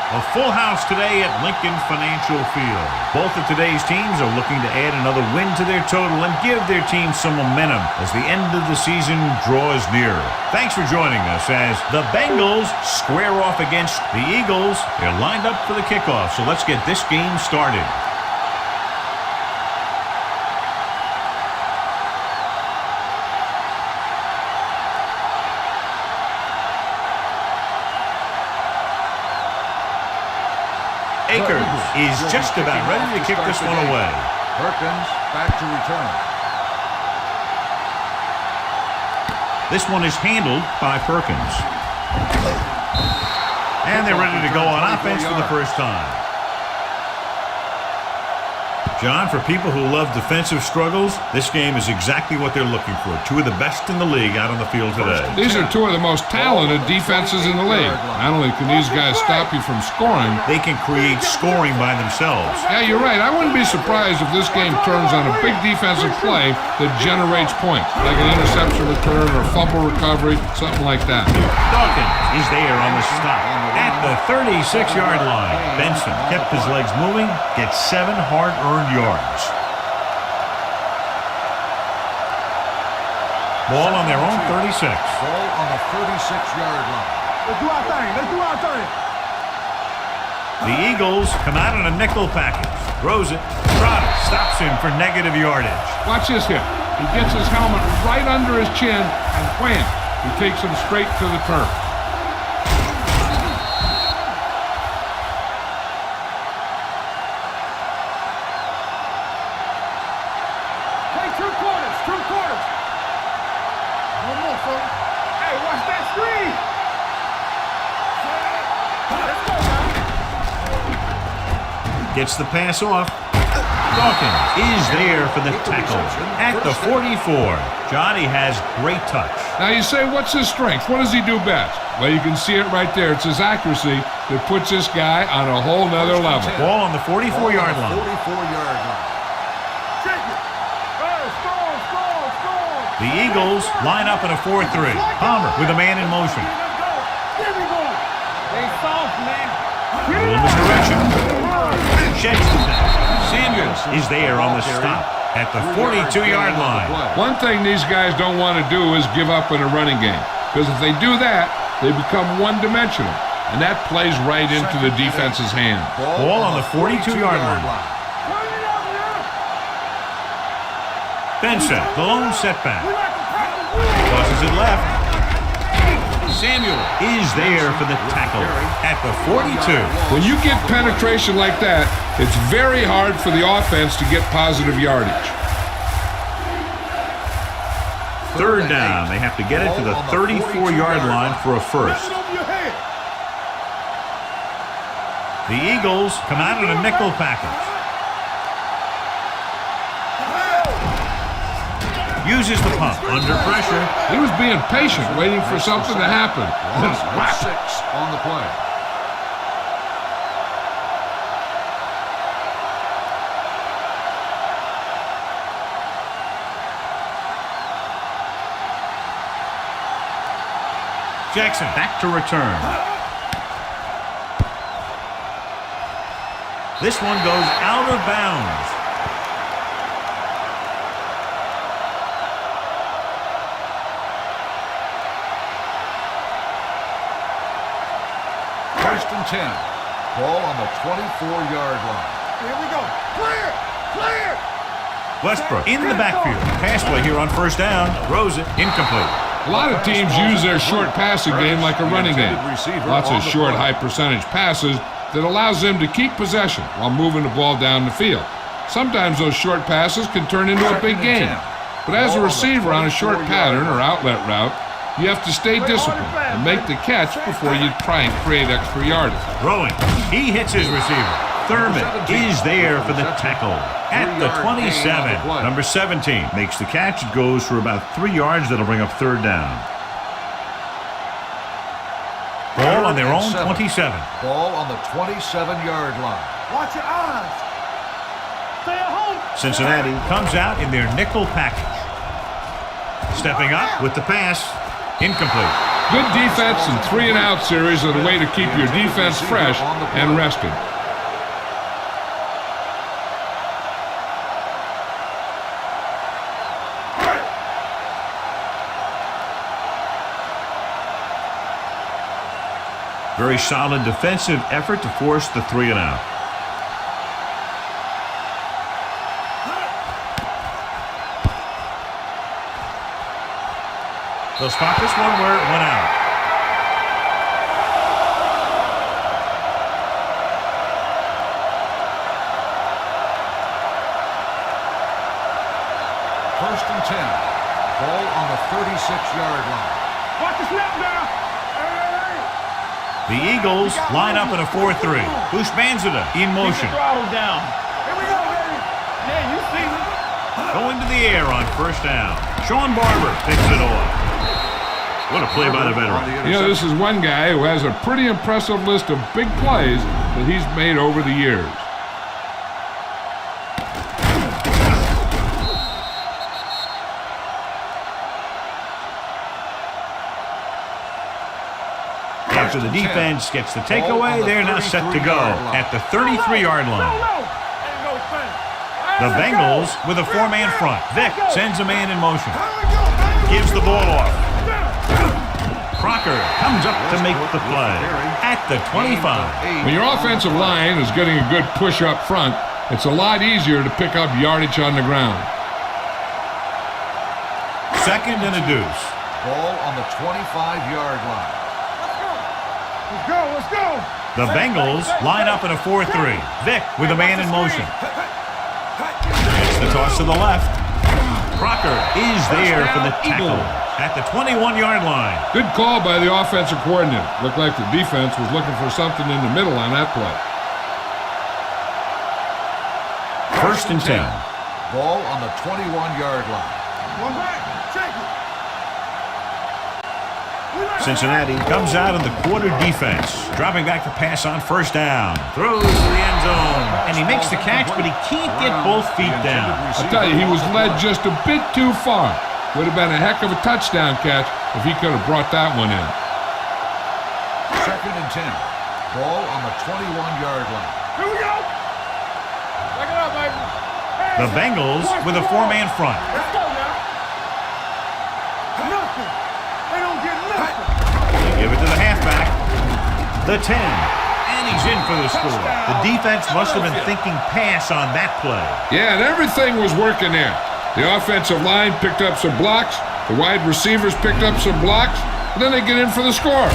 A full house today at Lincoln Financial Field. Both of today's teams are looking to add another win to their total and give their team some momentum as the end of the season draws nearer. Thanks for joining us as the Bengals square off against the Eagles. They're lined up for the kickoff, so let's get this game started. Akers is just about ready to kick this one away. Perkins back to return. This one is handled by Perkins. And they're ready to go on offense for the first time. John, for people who love defensive struggles, this game is exactly what they're looking for. Two of the best in the league out on the field today. These are two of the most talented defenses in the league. Not only can these guys stop you from scoring, they can create scoring by themselves. Yeah, you're right. I wouldn't be surprised if this game turns on a big defensive play that generates points, like an interception return or fumble recovery, something like that. Dawkins is there on the stop at the 36-yard line. Benson kept his legs moving, gets 7 hard-earned yards. Ball on their own 36. Ball on the 36-yard line. Let's do our thing. Let's do our thing. The Eagles come out in a nickel package. Throws it. Trotter stops him for negative yardage. Watch this here. He gets his helmet right under his chin, and wham! He takes him straight to the turf. Gets the pass off. Dawkins is there for the tackle at the 44. Johnny has great touch. Now you say, what's his strength? What does he do best? Well, you can see it right there. It's his accuracy that puts this guy on a whole nother level. Ball on the 44-yard line. 44-yard line. The Eagles line up in a 4-3. Palmer with a man in motion. A little misdirection. Sheds the pass. Samuels is there on the stop at the 42-yard line. One thing these guys don't want to do is give up in a running game, because if they do that, they become one-dimensional, and that plays right into the defense's hand. Ball on the 42-yard line. Benson, the lone setback. Tosses it left. Samuel is there for the tackle at the 42. When you get penetration like that, it's very hard for the offense to get positive yardage. Third down. They have to get it to the 34-yard line for a first. The Eagles come out in a nickel package. Uses the pump under pressure. He was being patient, waiting for something to happen. 6 on the play. Jackson back to return. This one goes out of bounds. First and 10. Ball on the 24-yard line. Here we go. Clear! Clear! Westbrook in the backfield. Pass play here on first down. Throws it. Incomplete. A lot of teams use their short passing game like a running game. Lots of short, high-percentage passes that allows them to keep possession while moving the ball down the field. Sometimes those short passes can turn into a big game. But as a receiver on a short pattern or outlet route, you have to stay disciplined and make the catch before you try and create extra yardage. Throwing. He hits his receiver. Thurman is there for the tackle at the 27. Number 17 makes the catch. It goes for about 3 yards. That'll bring up third down. Ball on their own 27. Ball on the 27-yard line. Watch your eyes. Stay at home. Cincinnati comes out in their nickel package. Stepping up with the pass. Incomplete. Good defense and 3-and-out series are the way to keep your defense fresh and rested. Very solid defensive effort to force the 3-and-out. They'll spot this one where it went out. First and 10. Ball on the 36-yard line. Watch the snap now. The Eagles line up in a 4-3. Bushmanzada in motion. Throttle down. Here we go, baby. Yeah, you see me. Going to the air on first down. Sean Barber picks it off. What a play by the veteran. You know, this is one guy who has a pretty impressive list of big plays that he's made over the years. After the defense gets the takeaway, they're now set to go at the 33-yard line. The Bengals with a 4-man front. Vick sends a man in motion. Gives the ball off. Crocker comes up to make the play at the 25. When your offensive line is getting a good push up front, it's a lot easier to pick up yardage on the ground. Second and a deuce. Ball on the 25-yard line. Let's go, let's go. The Bengals line up in a 4-3. Vick with a man in motion. It's the toss to the left. Crocker is there for the tackle at the 21-yard line. Good call by the offensive coordinator. Looked like the defense was looking for something in the middle on that play. First and 10. Ball on the 21-yard line. One back, check it. Cincinnati comes out in the quarter defense, dropping back to pass on first down. Throws to the end zone, and he makes the catch, but he can't get both feet down. I tell you, he was led just a bit too far. Would have been a heck of a touchdown catch if he could have brought that one in. Second and 10. Ball on the 21-yard line. Here we go. Back it up, baby. The Bengals with a 4-man front. Let's go now. Nothing. They don't get nothing. They give it to the halfback. The 10. And he's in for the score. The defense must have been thinking pass on that play. Yeah, and everything was working there. The offensive line picked up some blocks. The wide receivers picked up some blocks. And then they get in for the score.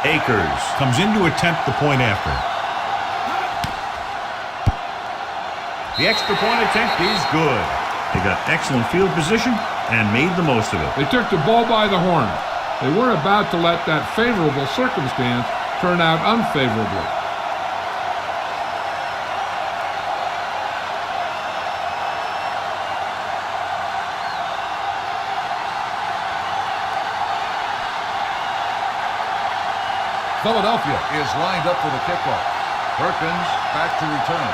Akers comes in to attempt the point after. The extra point attempt is good. They got excellent field position and made the most of it. They took the bull by the horn. They weren't about to let that favorable circumstance turn out unfavorably. Philadelphia is lined up for the kickoff. Perkins back to return.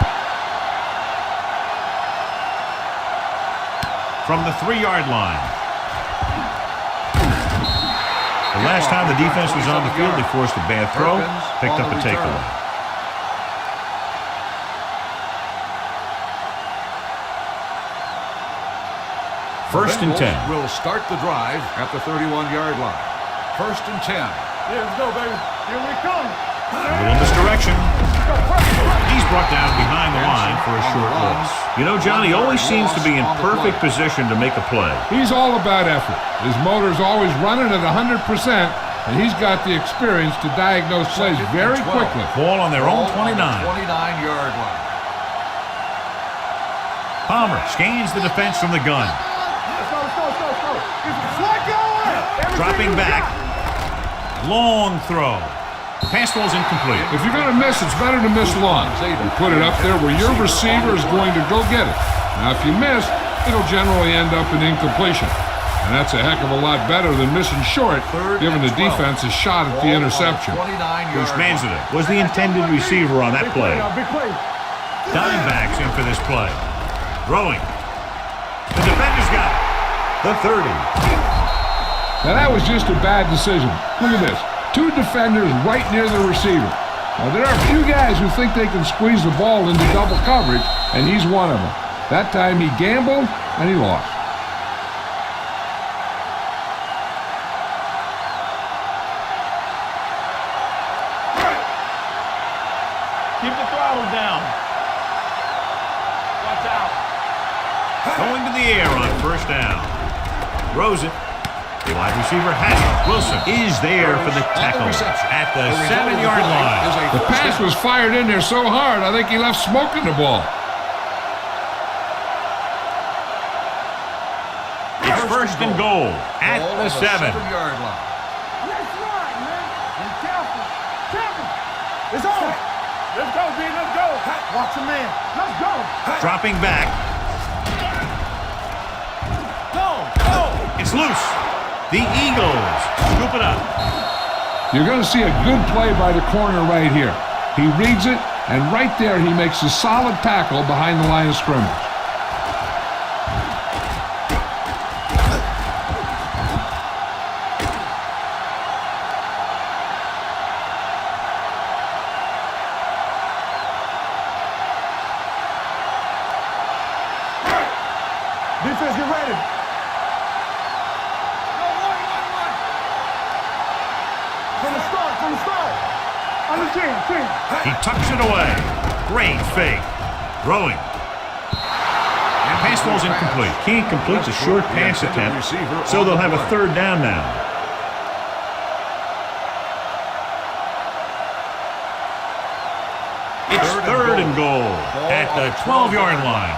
From the 3-yard line. The last time the defense was on the field, they forced a bad throw, picked up a takeaway. First and 10. Will start the drive at the 31-yard line. First and 10. Yeah, let's go, baby. Here we come. A little misdirection. He's brought down behind the line for a short loss. You know, John, he always seems to be in perfect position to make a play. He's all about effort. His motor's always running at 100%, and he's got the experience to diagnose plays very quickly. Ball on their own 29. 29-yard line. Palmer scans the defense from the gun. Let's go, let's go, let's go, let's go. It's a flat going. Dropping back. Long throw. Pass ball's incomplete. If you're going to miss, it's better to miss long. You put it up there where your receiver is going to go get it. Now, if you miss, it'll generally end up in incompletion. And that's a heck of a lot better than missing short, giving the defense a shot at the interception. Bruce Manzada was the intended receiver on that play. Big play. Diamondbacks in for this play. Throwing. The defender's got it. The 30. Now that was just a bad decision. Look at this. 2 defenders right near the receiver. Now there are a few guys who think they can squeeze the ball into double coverage, and he's one of them. That time he gambled, and he lost. Keep the throttle down. Watch out. Going to the air on first down. Throws it. The wide receiver has it. Wilson is there for the tackle at the 7-yard line. The pass was fired in there so hard, I think he left smoke in the ball. It's first and goal at the 7. 7-yard line. Let's run, man. Be careful. Careful. It's on. Let's go, B. Let's go. Watch the man. Let's go. Dropping back. Go. It's loose. The Eagles scoop it up. You're going to see a good play by the corner right here. He reads it, and right there he makes a solid tackle behind the line of scrimmage. Defense, get ready. From the start. On the team. He tucks it away. Great fake. Throwing. And pass ball's incomplete. Can't complete the short pass attempt, so they'll have a 3rd down now. It's 3rd and goal at the 12-yard line.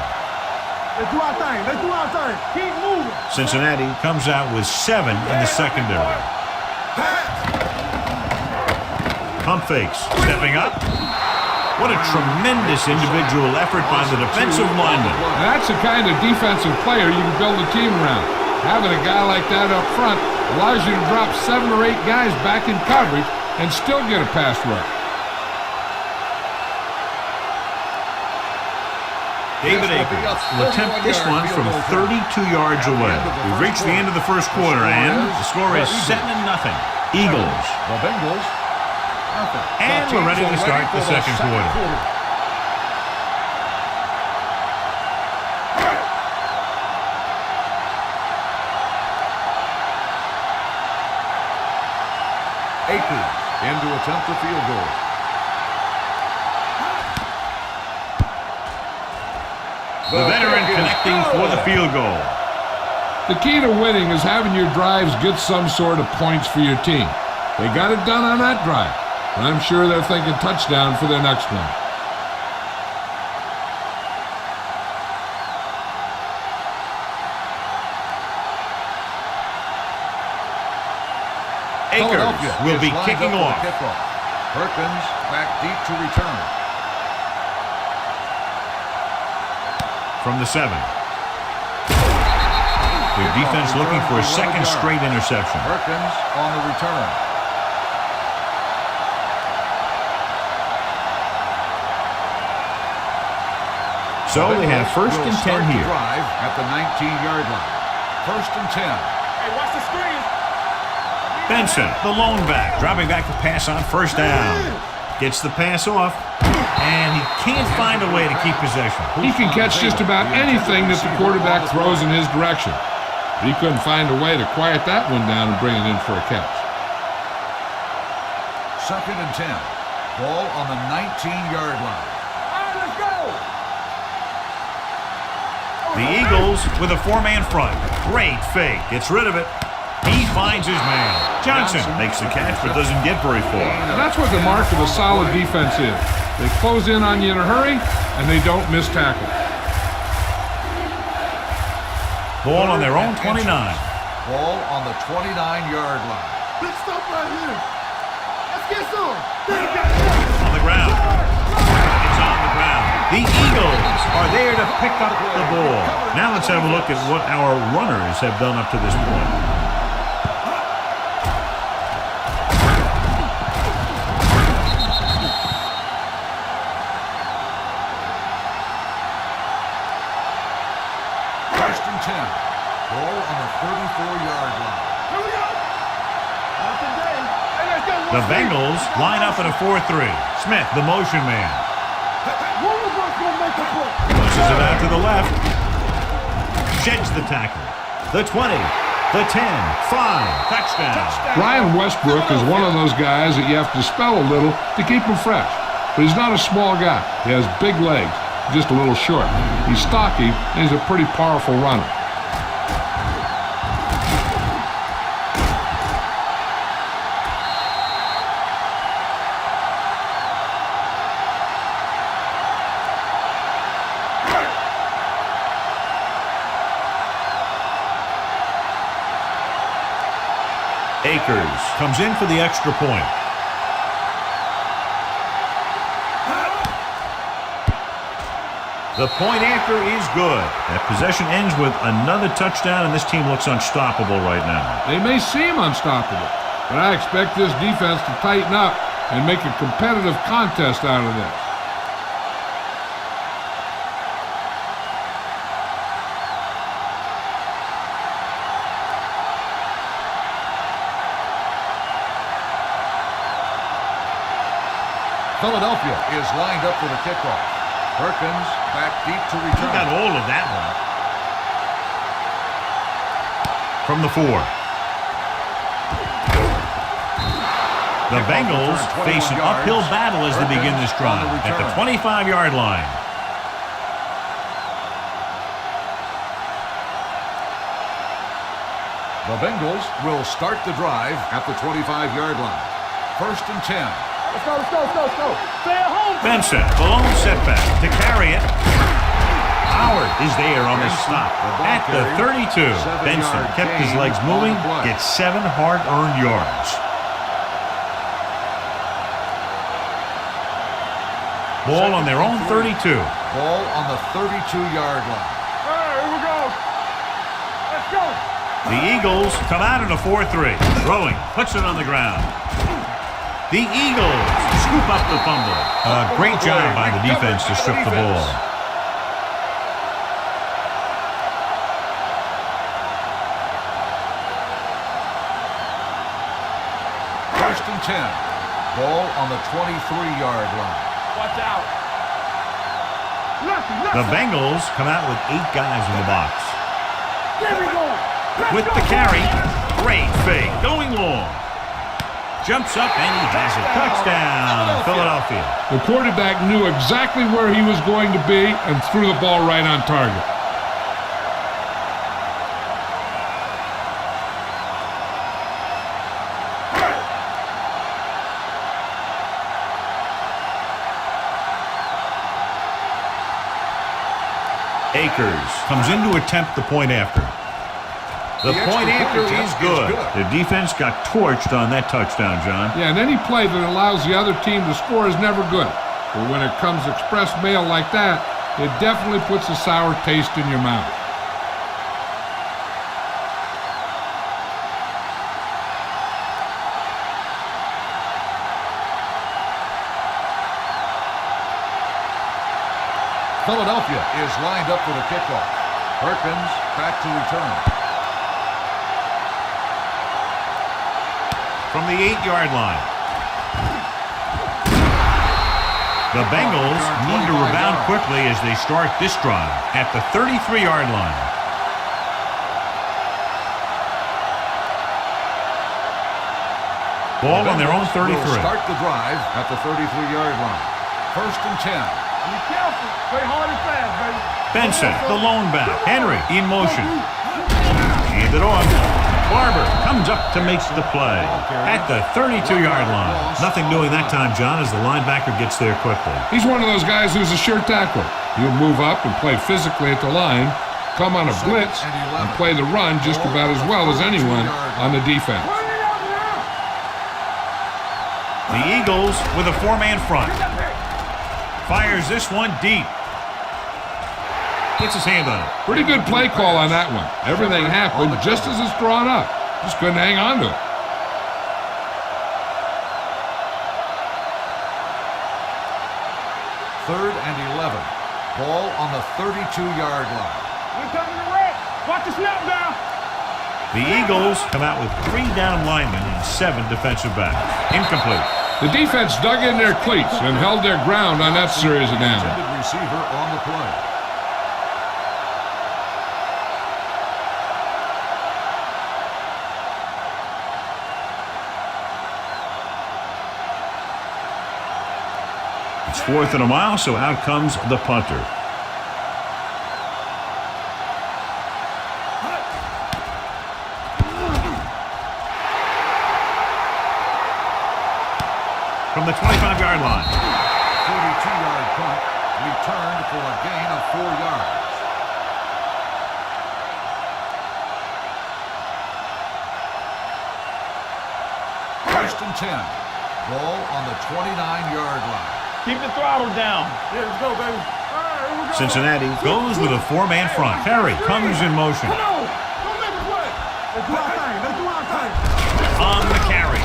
Let's do our thing. Keep moving. Cincinnati comes out with 7 in the secondary. Pump fakes. Stepping up. What a tremendous individual effort by the defensive lineman. Now that's the kind of defensive player you can build a team around. Having a guy like that up front allows you to drop 7 or 8 guys back in coverage and still get a pass rush. David Akers will attempt this one from 32 yards away. We've reached the end of the first quarter, and the score is 7-0. Eagles. The Bengals. And we're ready to start the second quarter. Akers in to attempt the field goal. The veteran connecting for the field goal. The key to winning is having your drives get some sort of points for your team. They got it done on that drive, and I'm sure they're thinking touchdown for their next one. Akers will be kicking off. Perkins back deep to return. From the 7. Their defense looking for a second straight interception. Perkins on the return. So they have first and 10 here. Drive at the 19-yard line. First and 10. Hey, watch the screen. Benson, the lone back, dropping back to pass on first down. Gets the pass off, and he can't find a way to keep possession. He can catch just about anything that the quarterback throws in his direction. But he couldn't find a way to quiet that one down and bring it in for a catch. Second and 10. Ball on the 19-yard line. All right, let's go. The Eagles with a 4-man front. Great fake. Gets rid of it. He finds his man. Johnson makes the catch but doesn't get very far. Now that's what the mark of a solid defense is. They close in on you in a hurry, and they don't miss tackle. Ball on their own 29. Ball on the 29-yard line. Big stuff right here. Let's get some. On the ground. It's on the ground. The Eagles are there to pick up the ball. Now let's have a look at what our runners have done up to this point. First and 10. Ball on the 34-yard line. Here we go. Not today. Hey, let's go. The Bengals line up in a 4-3. Smith, the motion man. One of us gonna make a play. Pushes it out to the left. Sheds the tackle. The 20. The 10. 5. Touchdown. Brian Westbrook is one of those guys that you have to spell a little to keep him fresh. But he's not a small guy. He has big legs, just a little short. He's stocky, and he's a pretty powerful runner. Akers comes in for the extra point. The point after is good. That possession ends with another touchdown, and this team looks unstoppable right now. They may seem unstoppable, but I expect this defense to tighten up and make a competitive contest out of this. Philadelphia is lined up for the kickoff. Perkins back deep to He return. got all of that one. From the 4. The Bengals face an uphill battle as they begin this drive at the 25-yard line. The Bengals will start the drive at the 25-yard line. First and 10. Let's go, let's go, let's go, let's go. Stay at home. Benson, the lone setback to carry it. Howard is there on the stop at the 32. Benson kept his legs moving, gets 7 hard-earned yards. Ball on their own 32. Ball on the 32-yard line. All right, here we go. Let's go. The Eagles come out in a 4-3. Throwing, puts it on the ground. The Eagles scoop up the fumble. Great job by the defense to strip the ball. First and 10. Ball on the 23-yard line. Watch out. The Bengals come out with 8 guys in the box. There we go. With the carry, great fake, going long. Jumps up and he has a touchdown, Philadelphia. The quarterback knew exactly where he was going to be and threw the ball right on target. Akers comes in to attempt the point after. The point after is good. The defense got torched on that touchdown, John. Yeah, and any play that allows the other team to score is never good. But when it comes express mail like that, it definitely puts a sour taste in your mouth. Philadelphia is lined up for the kickoff. Perkins back to return. From the 8-yard line. The Bengals need to rebound quickly as they start this drive at the 33-yard line. Ball on their own 33. Will start the drive at the 33-yard line. First and 10. Be careful. Play hard and fast, baby. Benson, the lone back. Henry in motion. Hand it off. Barber comes up to make the play at the 32-yard line. Nothing doing that time, John, as the linebacker gets there quickly. He's one of those guys who's a sure tackler. He'll move up and play physically at the line, come on a blitz, and play the run just about as well as anyone on the defense. The Eagles with a 4-man front. Fires this one deep. Gets his hand on it. Pretty good play call on that one. Everything happened just as it's drawn up. Just couldn't hang on to it. Third and 11. Ball on the 32-yard line. We're coming to red. Watch the snap down. The Eagles come out with 3 down linemen and 7 defensive backs. Incomplete. The defense dug in their cleats and held their ground on that series of downs. Intended receiver on the play. It's 4th and a mile, so out comes the punter. From the 25-yard line. 42-yard punt, returned for a gain of 4 yards. First and 10. Ball on the 29-yard line. Keep the throttle down. Yeah, let's go, baby. All right, here we go. Cincinnati goes with a 4-man front. Terry comes in motion. Come on. Don't make a play. Let's do our thing. Let's do our thing. On the carry.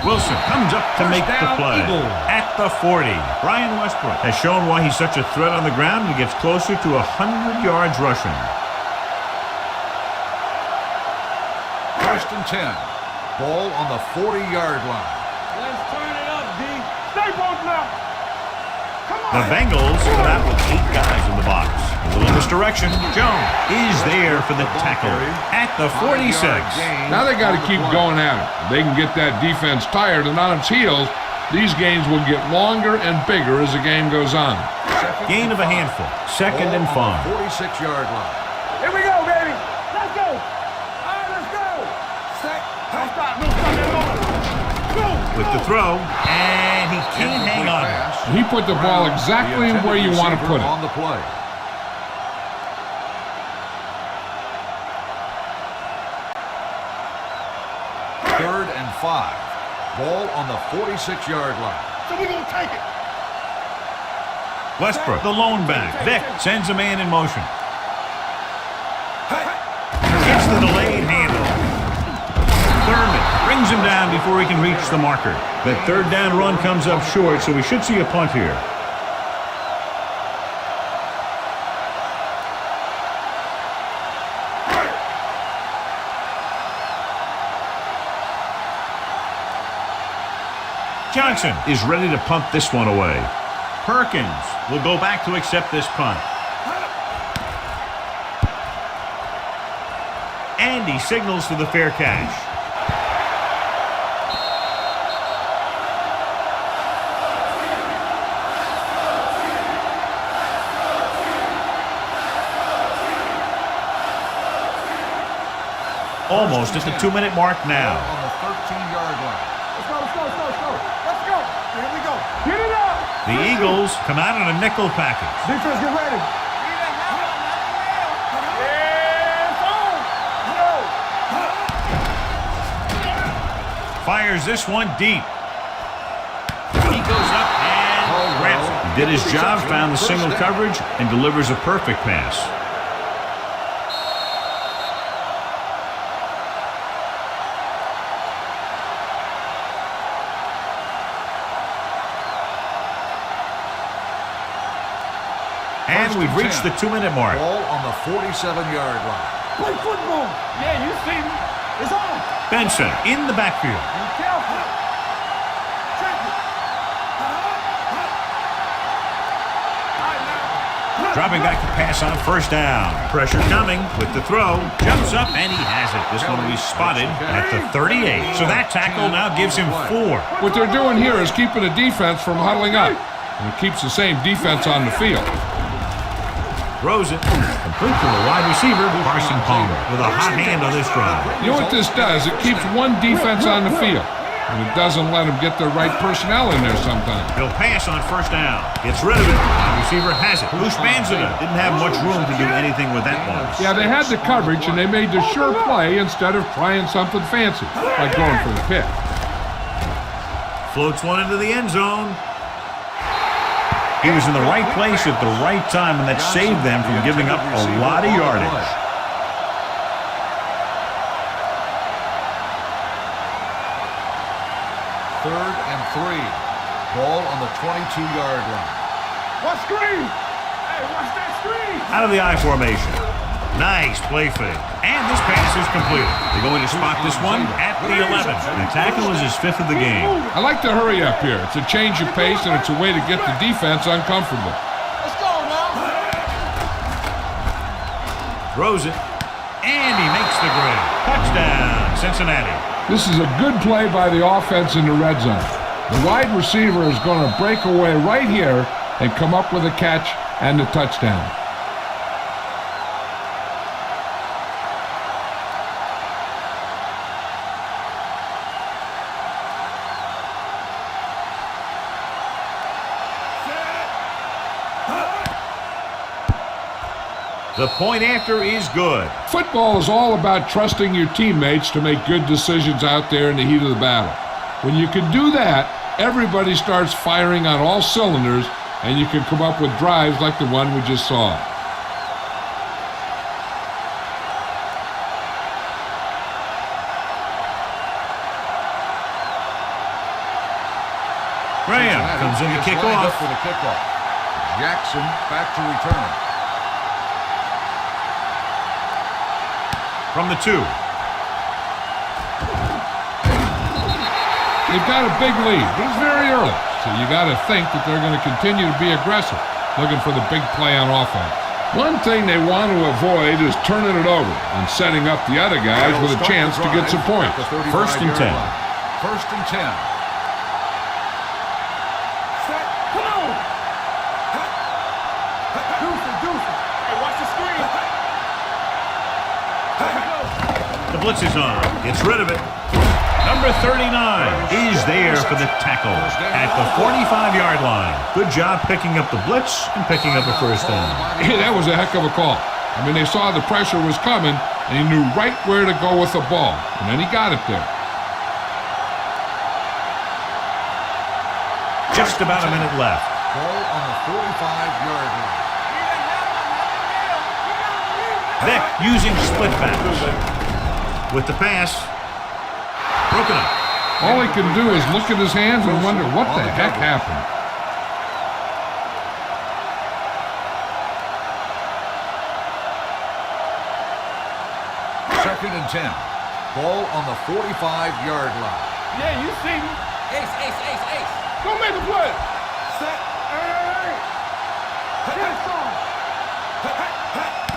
Wilson comes up to make the play. At the 40. Brian Westbrook has shown why he's such a threat on the ground and gets closer to 100 yards rushing. First and 10. Ball on the 40-yard line. Let's turn it up, D. Stay both now. Come on. The Bengals come out with 8 guys in the box. A little misdirection. Jones is there for the tackle at the 46. Now they got to keep going at it. They can get that defense tired and on its heels. These games will get longer and bigger as the game goes on. Gain of a handful. 2nd and 5. 46-yard line. Here we go, baby. Let's go. All right, let's go. Don't stop. Don't stop that moment. Go. With the throw, and he can't hang on. He put the ball exactly where you want to put it. On the play. Third and 5. Ball on the 46-yard line. So we're going to take it. Westbrook, the lone back. Vick sends a man in motion. Gets the delayed handoff. Thurman brings him down before he can reach the marker. That 3rd down run comes up short, so we should see a punt here. Johnson is ready to punt this one away. Perkins will go back to accept this punt. And he signals for the fair catch. Almost at the 2-minute mark now. On the 13-yard line. Let's go, let's go, let's go, let's go. Let's go. Here we go. Get it up. The Eagles come out in a nickel package. Defense, get ready. Fires this one deep. He goes up and grabs it. He did his job, found the single coverage, and delivers a perfect pass. And we've reached the 2-minute mark. Ball on the 47-yard line. Play football. Yeah, you see me. It's on. Benson in the backfield. Be careful. Check it. Dropping back to pass on 1st down. Pressure coming with the throw. Jumps up and he has it. This one will be spotted at the 38. So that tackle now gives him 4. What they're doing here is keeping the defense from huddling up. And it keeps the same defense on the field. Throws it. Complete to the wide receiver, Carson Palmer, with a hot hand on this drive. You know what this does? It keeps one defense on the field. And it doesn't let them get the right personnel in there sometimes. He'll pass on 1st down. Gets rid of it. Wide receiver has it. Loose Banzida didn't have much room to do anything with that one. Yeah, they had the coverage, and they made the sure play instead of trying something fancy, like going for the pick. Floats one into the end zone. He was in the right place at the right time, and that saved them from giving up a lot of yardage. Third and 3. Ball on the 22-yard line. Watch screen. Hey, watch that screen. Out of the I formation. Nice play fake. And this pass is completed. They're going to spot this one at the 11. The tackle is his 5th of the game. I like to hurry up here. It's a change of pace, and it's a way to get the defense uncomfortable. Let's go now. Throws it. And he makes the grab. Touchdown, Cincinnati. This is a good play by the offense in the red zone. The wide receiver is going to break away right here and come up with a catch and the touchdown. The point after is good. Football is all about trusting your teammates to make good decisions out there in the heat of the battle. When you can do that, everybody starts firing on all cylinders, and you can come up with drives like the one we just saw. Graham comes in to kick off. For the kickoff. Jackson back to return. From the 2. They've got a big lead, but it's very early, so you got to think that they're going to continue to be aggressive, looking for the big play on offense. One thing they want to avoid is turning it over and setting up the other guys with a chance to get some points. 1st and 10. 1st and 10. Come on. Deuce. Hey, watch the screen. The blitz is on. Gets rid of it. Number 39 is there for the tackle at the 45-yard line. Good job picking up the blitz and picking up a first down. Hey, that was a heck of a call. I mean, they saw the pressure was coming, and he knew right where to go with the ball, and then he got it there. Just about a minute left. Ball on the 45-yard line. Vick using split backs. With the pass, broken up. All he can do is look at his hands and wonder what the heck happened. Second and 10. Ball on the 45-yard line. Yeah, you see me. Ace. Go make the play. Set. Hey. Get on.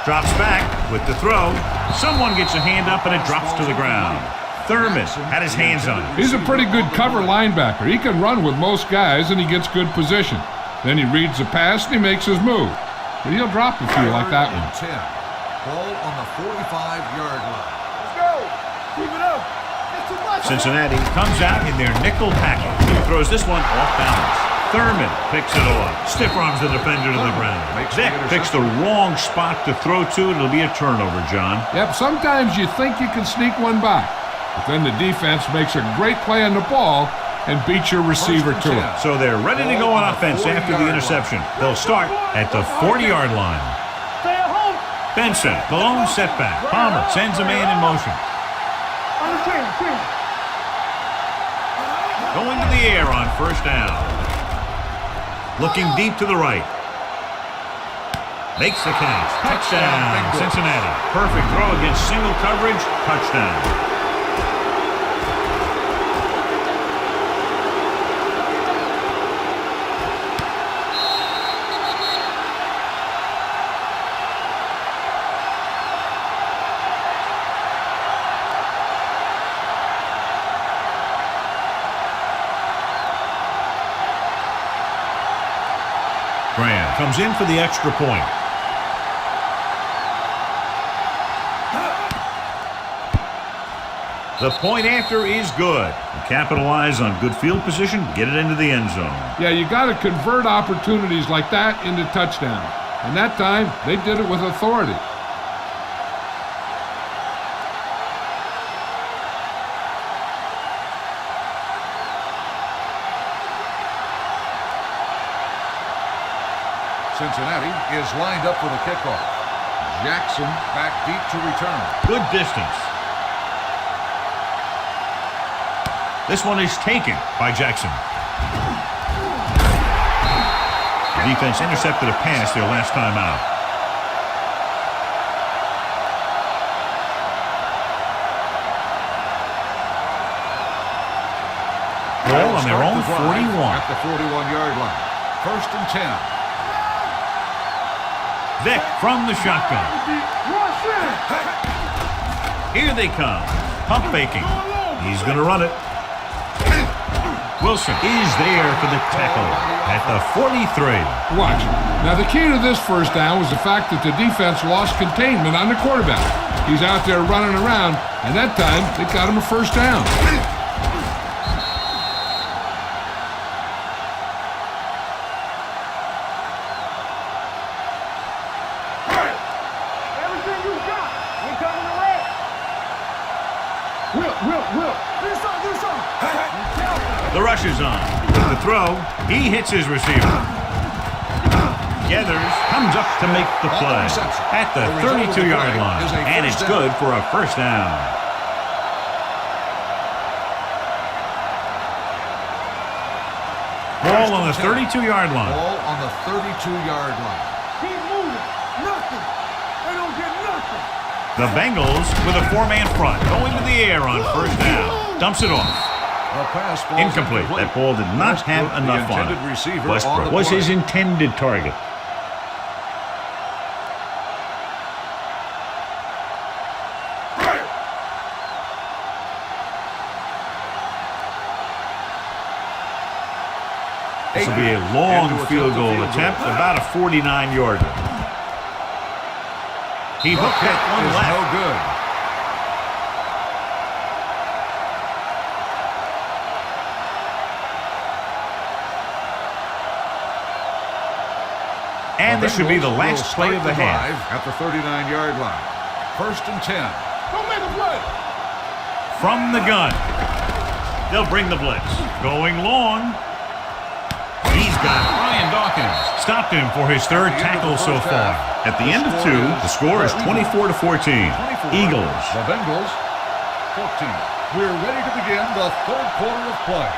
Drops back with the throw. Someone gets a hand up and it drops to the ground. Thurman had his hands on it. He's a pretty good cover linebacker. He can run with most guys, and he gets good position. Then he reads the pass, and he makes his move. But he'll drop a few like that one. 10. Ball on the 45-yard line. Let's go. Keep it up. It's too much. Cincinnati comes out in their nickel package. Throws this one off balance. Thurman picks it off. Stiff arms the defender to the ground. Vick picks the wrong spot to throw to. It'll be a turnover, John. Yep, sometimes you think you can sneak one by, but then the defense makes a great play on the ball and beats your receiver to it. So they're ready to go on offense after the interception. They'll start at the 40-yard line. Stay at home. Benson, the lone setback. Palmer sends a man in motion. On the team. Going to the air on first down. Looking deep to the right. Makes the catch. Touchdown, Cincinnati. Perfect throw against single coverage. Touchdown. Graham comes in for the extra point. The point after is good. You capitalize on good field position, get it into the end zone. Yeah, you got to convert opportunities like that into touchdowns. And that time, they did it with authority. Cincinnati is lined up for the kickoff. Jackson back deep to return. Good distance. This one is taken by Jackson. The defense intercepted a pass their last time out. Ball on their own 41. At the 41-yard line. 1st and 10. Vick from the shotgun. Here they come. Pump faking. He's going to run it. Wilson is there for the tackle at the 43. Watch. Now, the key to this first down was the fact that the defense lost containment on the quarterback. He's out there running around, and that time they got him a first down. The rush is on. With the throw, he hits his receiver. Gathers, comes up to make the play at the 32-yard line. And it's good for a first down. Ball on the 32-yard line. Ball on the 32-yard line. Keep moving. Nothing. They don't get nothing. The Bengals with a 4-man front going to the air on first down. Dumps it off. Incomplete. That ball did not have enough on it. Westbrook was his intended target. This will be a long field goal attempt, about a 49-yarder. He hooked that one left. No good. And this should be the last play of the half. At the 39-yard line. 1st and 10. Don't make a play. From the gun. They'll bring the blitz. Going long. He's got Brian Dawkins. Stopped him for his 3rd tackle so far. At the end of 2, the score is 24-14. Eagles. The Bengals, 14. We're ready to begin the 3rd quarter of play.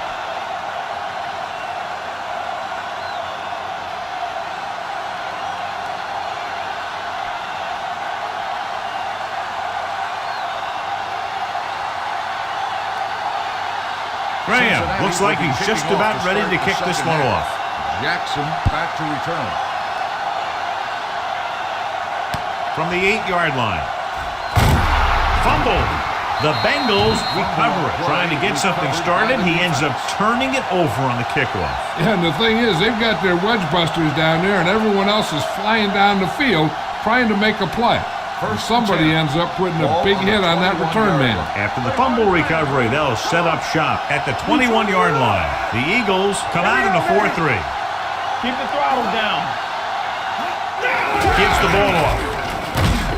Graham looks like he's just about ready to kick this one off. Jackson back to return. From the 8-yard line. Fumble. The Bengals recover it. Trying to get something started. He ends up turning it over on the kickoff. Yeah, and the thing is, they've got their wedge busters down there, and everyone else is flying down the field trying to make a play. Somebody ends up putting a big hit on that return man. After the fumble recovery, they'll set up shop at the 21-yard line. The Eagles come out in a 4-3. Keep the throttle down. Gives the ball off.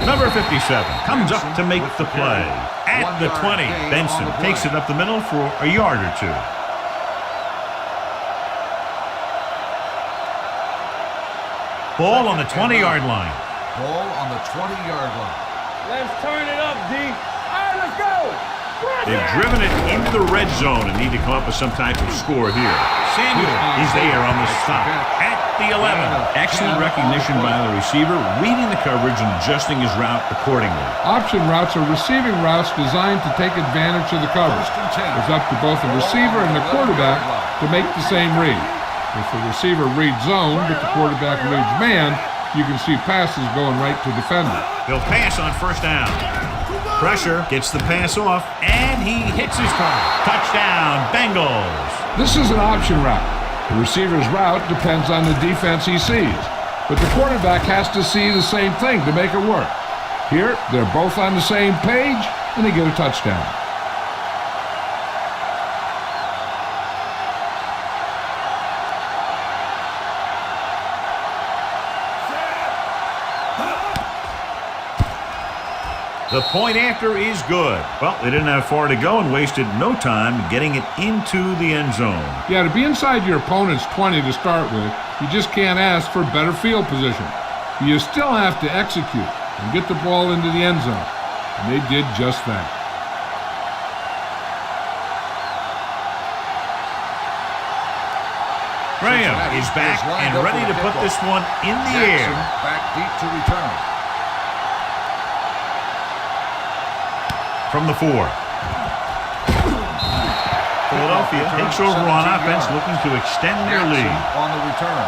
Number 57 comes up to make the play. At the 20, Benson takes it up the middle for a yard or 2. Ball on the 20-yard line. Ball on the 20-yard line. Let's turn it up, D. All right, let's go. They've driven it into the red zone and need to come up with some type of score here. Samuel is there on the stop at the 11. Excellent recognition by the receiver, reading the coverage and adjusting his route accordingly. Option routes are receiving routes designed to take advantage of the coverage. It's up to both the receiver and the quarterback to make the same read. If the receiver reads zone, but the quarterback reads man, you can see passes going right to defender. They'll pass on first down. Pressure gets the pass off, and he hits his target. Touchdown, Bengals. This is an option route. The receiver's route depends on the defense he sees, but the quarterback has to see the same thing to make it work. Here, they're both on the same page, and they get a touchdown. The point after is good. Well, they didn't have far to go and wasted no time getting it into the end zone. Yeah, to be inside your opponent's 20 to start with You just can't ask for better field position. You still have to execute and get the ball into the end zone. And they did just that. Graham is back and ready to put this one in the air. Back deep to return. From the 4. Philadelphia takes over on offense, looking to extend their lead. On the return.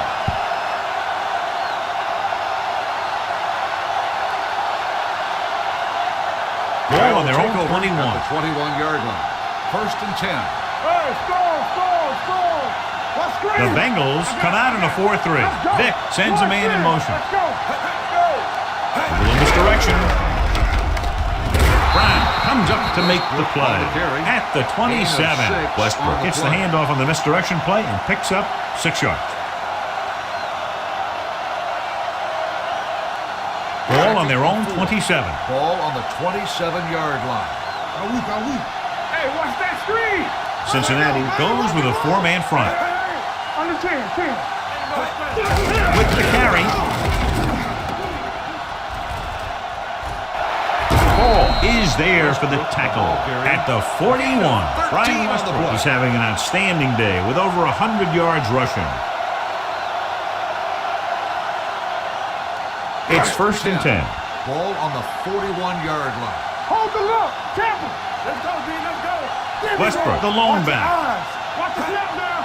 Ball on their own 21. At the 21-yard line. 1st and 10. Hey, score! Let's go! The Bengals come out in a 4-3. Vick sends a man in motion. Let's go! A little misdirection. Brown comes up to make the play. At the 27, Westbrook gets the handoff on the misdirection play and picks up 6 yards. Ball on their own 27. Ball on the 27-yard line. Hey, watch that screen! Cincinnati goes with a 4-man front. On the 10. With the carry. Ball is there for the tackle at the 41. Brian Westbrook is having an outstanding day with over 100 yards rushing. It's 1st and 10. Ball on the 41-yard line. Hold the look! Tampa! Let's go, D, let's go! Westbrook, the lone back. Watch the snap now!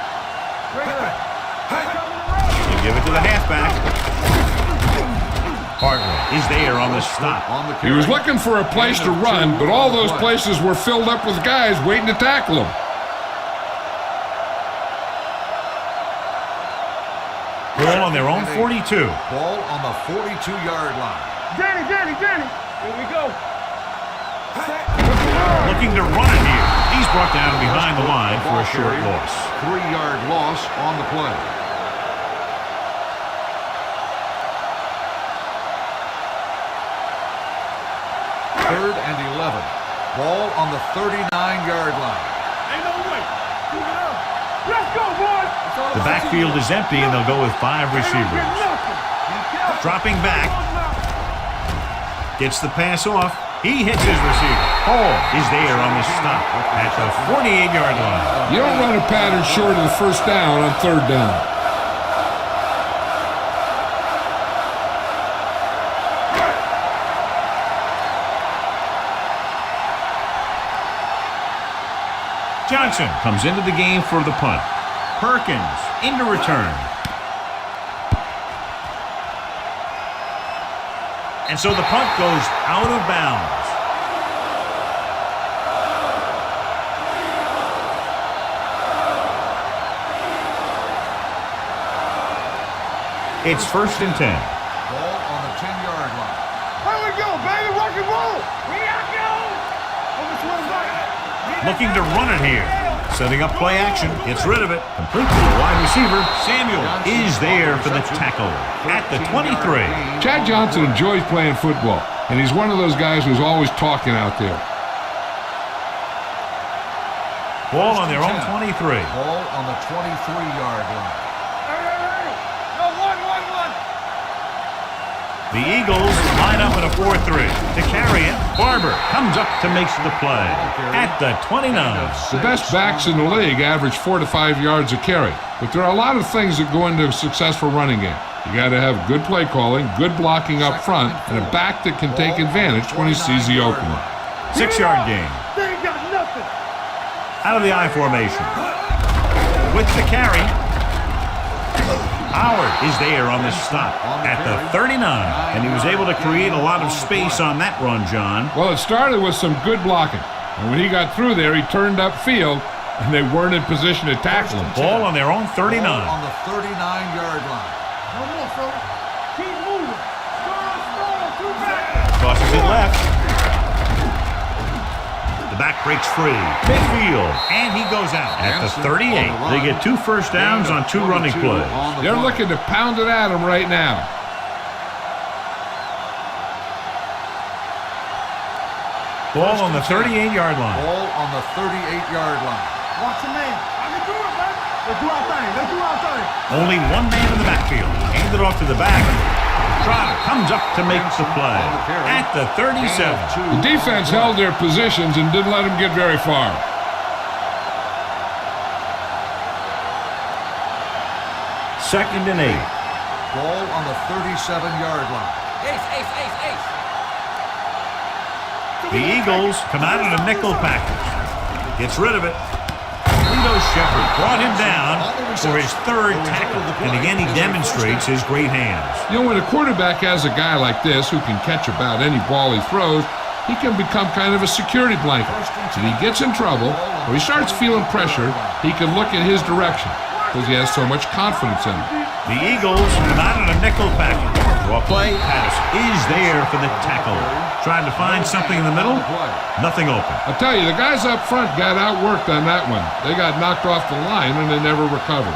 They give it to the halfback. Hartman is there on the stop. He was looking for a place to run, but all those places were filled up with guys waiting to tackle him. Ball on their own 42. Ball on the 42-yard line. Danny! Here we go! Looking to run it here. He's brought down behind the line for a short loss. 3-yard loss on the play. Third and 11. Ball on the 39-yard line. Ain't no way! Keep it up! Let's go, boys! The backfield is empty, and they'll go with 5 receivers. Dropping back. Gets the pass off. He hits his receiver. Hall is there on the stop at the 48-yard line. You don't run a pattern short of the first down on 3rd down. Johnson comes into the game for the punt. Perkins into return. And so the punt goes out of bounds. It's 1st and 10. Ball on the 10-yard line. Here we go, baby! Rock and roll! Here I go! Looking to run it here. Setting up play action. Gets rid of it. Complete to the wide receiver. Samuel is there for the tackle at the 23. Chad Johnson enjoys playing football, and he's one of those guys who's always talking out there. Ball on their own 23. Ball on the 23-yard line. No, one. The Eagles line up in a 4-3. To carry it, Barber comes up to make the play at the 29. The best backs in the league average 4 to 5 yards a carry, but there are a lot of things that go into a successful running game. You got to have good play calling, good blocking up front, and a back that can take advantage when he sees the opening. 6-yard gain. They ain't got nothing. Out of the I formation. With the carry, Howard is there on the stop at the 39, and he was able to create a lot of space on that run, John. Well, it started with some good blocking, and when he got through there, he turned upfield, and they weren't in position to tackle him. Ball on their own 39. Ball on the 39-yard line. No more, fella. Keep moving. Score, two back. Crosses it left. The back breaks free. Midfield. And he goes out at the 38. They get 2 first downs on 2 running plays. They're looking to pound it at him right now. Ball on the 38-yard line. Ball on the 38-yard line. Watch your man. I can do it, man. Let's do our thing. Let's do our thing. Only one man in the backfield. Hand it off to the back. Trotter comes up to make the play at the 37. The defense held their positions and didn't let them get very far. Second and 8. Ball on the 37-yard line. Ace. The Eagles come out in a nickel package. Gets rid of it. Lito Shepherd brought him down for his third tackle. And again, he demonstrates his great hands. You know, when a quarterback has a guy like this who can catch about any ball he throws, he can become kind of a security blanket. If he gets in trouble or he starts feeling pressure, he can look in his direction because he has so much confidence in him. The Eagles come out in a nickel package. Draw play, pass is there for the tackle. Trying to find something in the middle, nothing open. I'll tell you, the guys up front got outworked on that one. They got knocked off the line and they never recovered.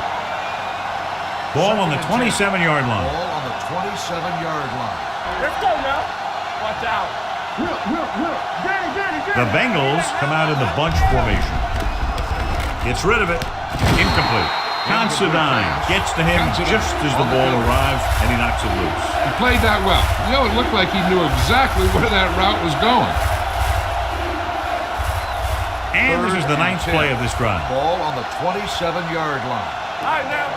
Ball on the 27-yard line. Ball on the 27-yard line. Let's go now. Watch out. Get it. The Bengals come out in the bunch formation. Gets rid of it. Incomplete. Considine gets to him just as the ball arrives, and he knocks it loose. He played that well. You know, it looked like he knew exactly where that route was going. And this is the ninth play of this drive. Ball on the 27-yard line. All right, now.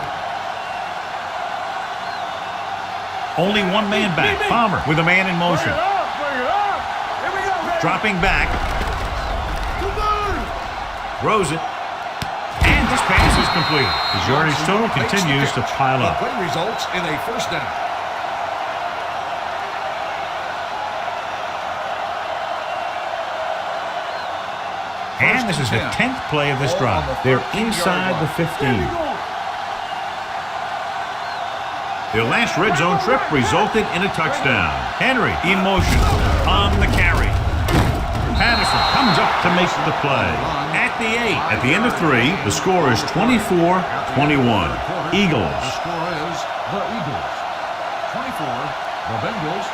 Only one man back. Palmer with a man in motion. Bring it up. Here we go, baby. Dropping back. Throws it. And this pass is completed. His yardage total continues to pile up. The play results in a first down. And this is the 10th play of this drive. They're inside the 15. Their last red zone trip resulted in a touchdown. Henry in motion on the carry. Patterson comes up to make the play. At the 8. At the end of 3, the score is 24-21. Eagles. The score is the Eagles. 24, the Bengals.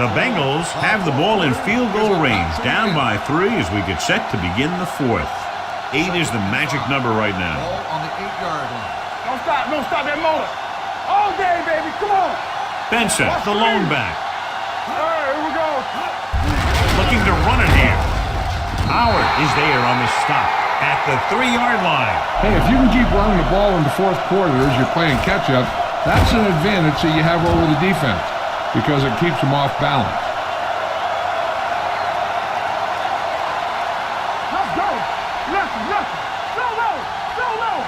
The Bengals have the ball in field goal range, down by 3 as we get set to begin the 4th. 8 is the magic number right now. Ball on the 8-yard line. Don't stop that motor. All day, baby. Come on. Benson, the lone back. All right, here we go. Looking to run it here. Howard is there on the stop at the 3-yard line. Hey, if you can keep running the ball in the fourth quarter as you're playing catch-up, that's an advantage that you have over the defense because it keeps them off balance. Let's go. Listen. Solo.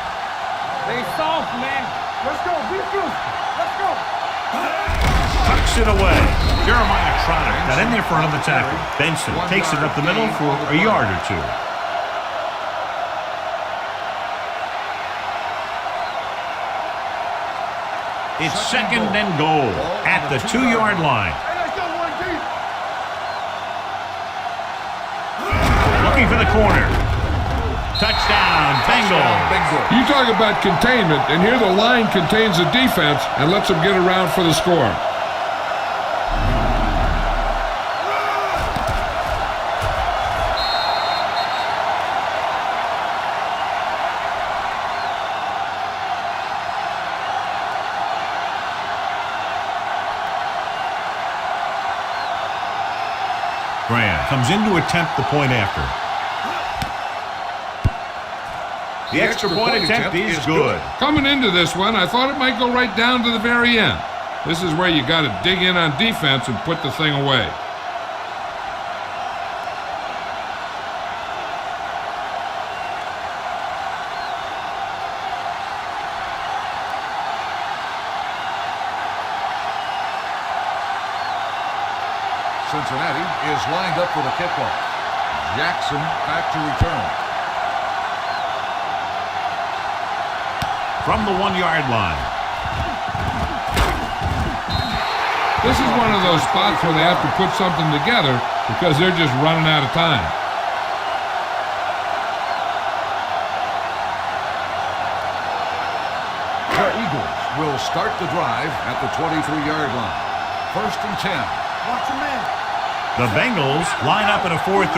They soft, man. Let's go. Be physical. Let's go. Tucks it away. Jeremiah Trotter got in there for another tackle. Benson takes it up the middle for a yard or 2. It's second and goal at the 2-yard line. Hey, let's go one deep. Looking for the corner. Touchdown, Bengals. You talk about containment, and here the line contains the defense and lets them get around for the score. Graham comes in to attempt the point after. The extra point attempt is good. Coming into this one, I thought it might go right down to the very end. This is where you got to dig in on defense and put the thing away. Cincinnati is lined up for the kickoff. Jackson back to return. From the 1-yard line. This is one of those spots where they have to put something together because they're just running out of time. The Eagles will start the drive at the 23-yard line. First and 10. Watch your man. The Bengals line up in a 4-3.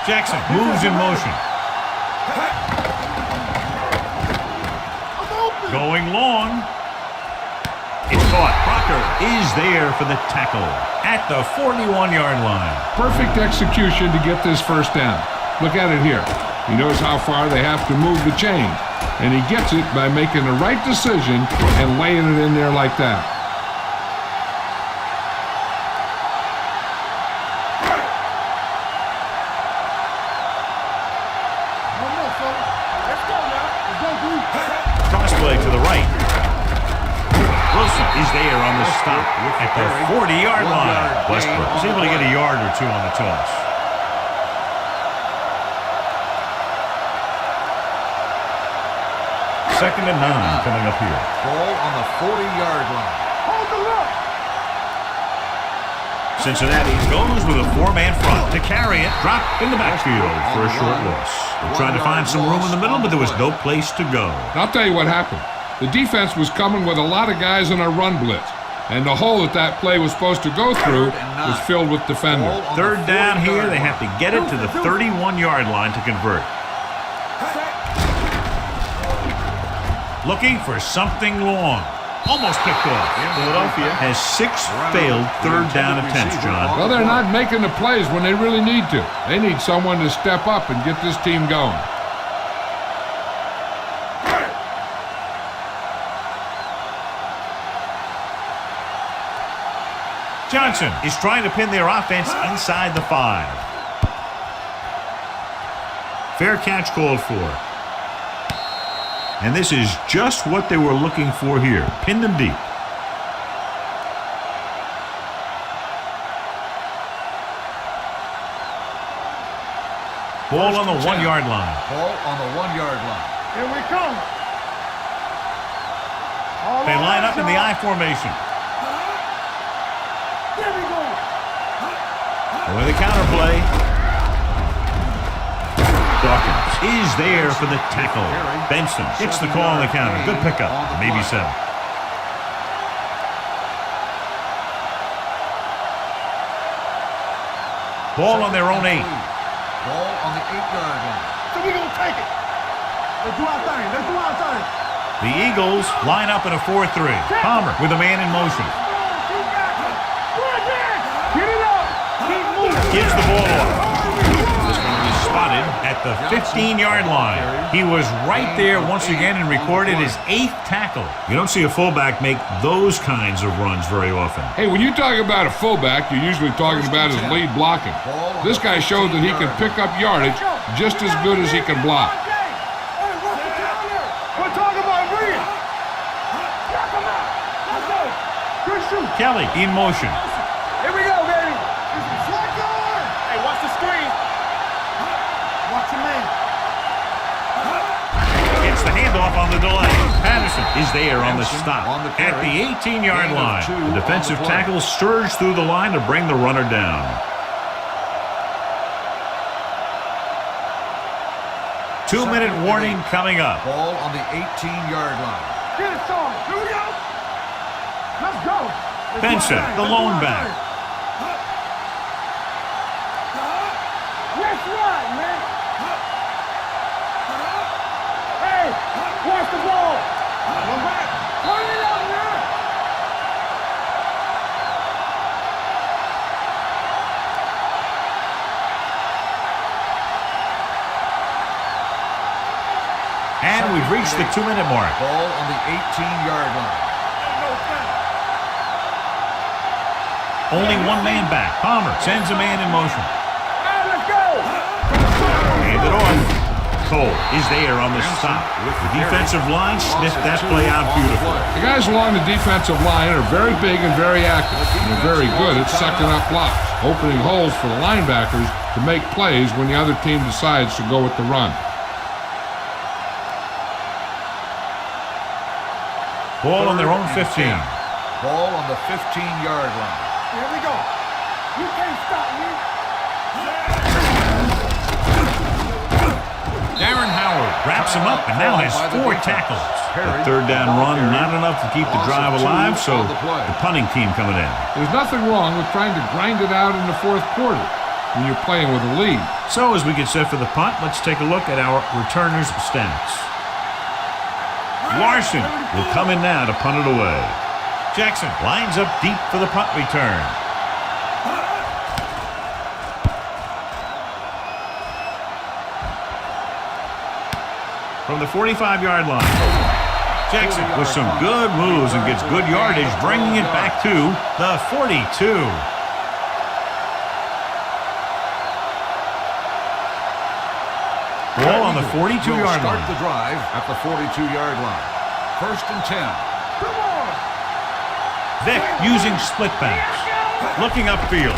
Jackson moves in motion. Going long. It's caught. Crocker is there for the tackle at the 41-yard line. Perfect execution to get this first down. Look at it here. He knows how far they have to move the chain, and he gets it by making the right decision and laying it in there like that. Crossplay to the right. Wilson is there on the stop at the 40-yard line. Westbrook is able to get a yard or two on the toss. Second and 9 coming up here. Ball on the 40-yard line. Hold the look. Cincinnati goes with a 4-man front to carry it. Dropped in the backfield for a short loss. They're trying to find some room in the middle, but there was no place to go. And I'll tell you what happened. The defense was coming with a lot of guys in a run blitz, and the hole that play was supposed to go through was filled with defenders. Third down here. They have to get it to the 31-yard line to convert. Looking for something long. Almost picked off. Philadelphia has 6 failed third down attempts, John. Well, they're not making the plays when they really need to. They need someone to step up and get this team going. Johnson is trying to pin their offense inside the 5. Fair catch called for. And this is just what they were looking for here. Pin them deep. Ball on the 1-yard line. Ball on the 1-yard line. Here we come. They line up in the I formation. There we go. With a counter play. Dawkins is there for the tackle. Benson gets the call on the counter. Good pickup. Maybe 7. Ball on their own 8. Ball on the 8-yard line. So we're going to take it. Let's do our thing. Let's do our thing. The Eagles line up in a 4-3. Palmer with a man in motion. Get it up. Keep moving. Gives the ball off. This one is spotted at the 15-yard line. He was right there once again and recorded his 8th tackle. You don't see a fullback make those kinds of runs very often. Hey, when you talk about a fullback, you're usually talking about his lead blocking. This guy showed that he can pick up yardage just as good as he can block. We're talking about Reed. Knock him out. Let's go. Good shoot. Kelly in motion. Here we go, baby. Hey, watch the screen. Watch your man. Gets the handoff on the delay. Patterson is there on the stop at the 18-yard line. The defensive tackle surged through the line to bring the runner down. Two-minute warning coming up. Ball on the 18-yard line. Get it started. Here we go. Let's go. Benson, the lone back. Let's ride, man. Hey, watch the ball. Go back. Turn it up, man. And we've reached the 2-minute mark. Ball on the 18-yard line. Only one man back. Palmer sends a man in motion. Let's go. Hand it off. Cole is there on the stop. The defensive line sniffed that play out beautifully. The guys along the defensive line are very big and very active. And they're very good at sucking up blocks, opening holes for the linebackers to make plays when the other team decides to go with the run. Ball on their own 15. Ball on the 15-yard line. Here we go. You can't stop me. Darren Howard wraps him up and now has 4 tackles. The third down run, not enough to keep the drive alive, so the punting team coming in. There's nothing wrong with trying to grind it out in the fourth quarter when you're playing with a lead. So as we get set for the punt, let's take a look at our returners' stats. Larson will come in now to punt it away. Jackson lines up deep for the punt return. From the 45-yard line, Jackson with some good moves and gets good yardage, bringing it back to the 42. Ball on the 42-yard line. Start the drive at the 42-yard line. 1st and 10. Vick using split backs. Looking upfield.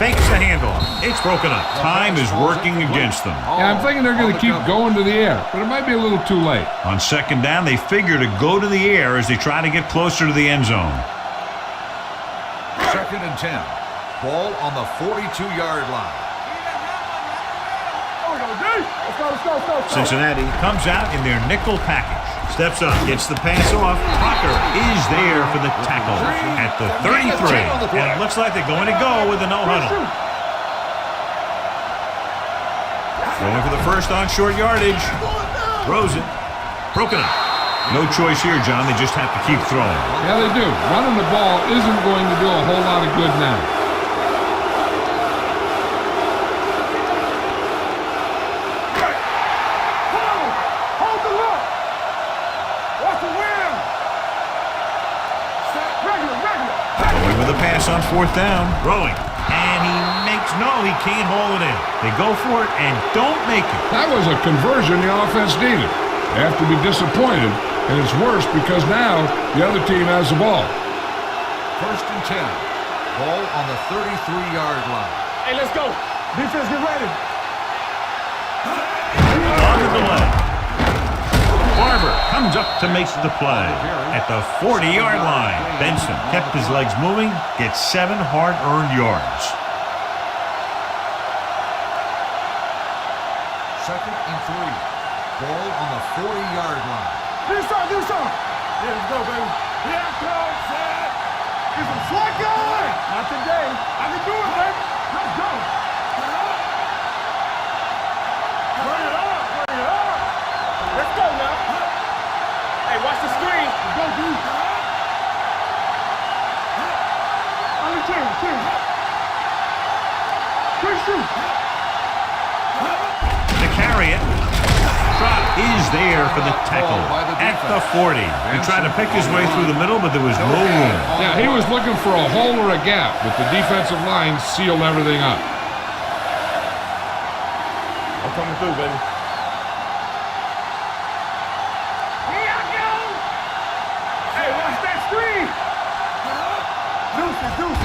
Fakes the handoff. It's broken up. Time is working against them. Yeah, I'm thinking they're going to keep going to the air, but it might be a little too late. On 2nd down, they figure to go to the air as they try to get closer to the end zone. 2nd and 10. Ball on the 42-yard line. Let's go. Cincinnati comes out in their nickel package. Steps up, gets the pass off. Crocker is there for the tackle at the 33. And it looks like they're going to go with a no-huddle. Going for the first on short yardage. Throws it. Broken up. No choice here, John. They just have to keep throwing. Yeah, they do. Running the ball isn't going to do a whole lot of good now. On 4th down, throwing, and he can't haul it in. They go for it and don't make it. That was a conversion the offense needed. They have to be disappointed, and it's worse because now the other team has the ball. 1st and 10. Ball on the 33-yard line. Hey, let's go. Defense, get ready. On the delay. Barber comes up to make the play at the 40-yard line. Benson kept his legs moving, gets 7 hard-earned yards. 2nd and 3. Ball on the 40-yard line. Do something. Yeah, let's go, baby. Here it comes, Sam. He's a slot guy. Not today. I can do it, baby. Let's go. Bring it up. Let's go now. Hey, watch the screen. Go, dude. On the team. Quick shoot. To carry it. Trot is there for the tackle at the 40. He tried to pick his way through the middle, but there was no room. Yeah, he was looking for a hole or a gap, but the defensive line sealed everything up. I'm coming through, baby.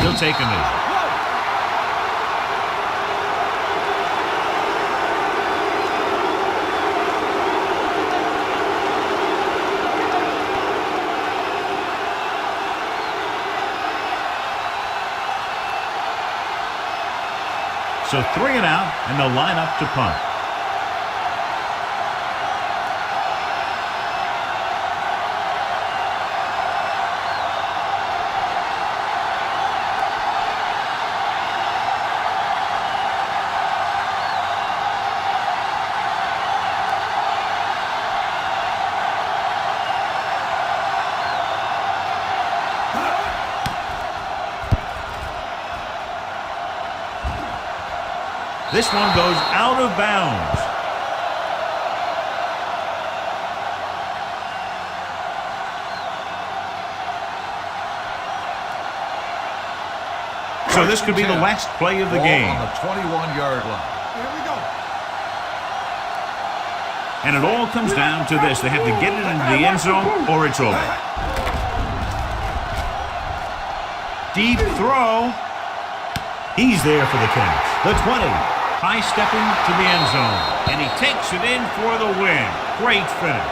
He'll take a knee. So 3 and out, and they'll line up to punt. This one goes out of bounds. So this could be the last play of the game. On the 21-yard line. Here we go. And it all comes down to this. They have to get it into the end zone or it's over. Deep throw. He's there for the catch. The 20. High stepping to the end zone. And he takes it in for the win. Great finish.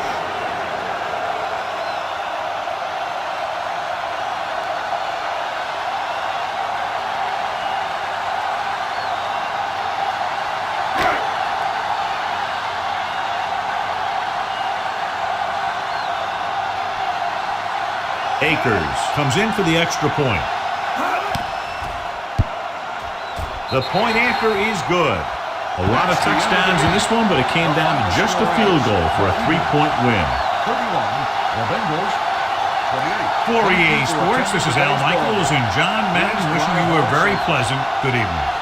Akers comes in for the extra point. The point after is good. A lot of touchdowns in this one, but it came down to just a field goal for a 3-point win. 31 The Bengals, 28. For EA Sports, this is Al Michaels and John Madden wishing you a very pleasant good evening.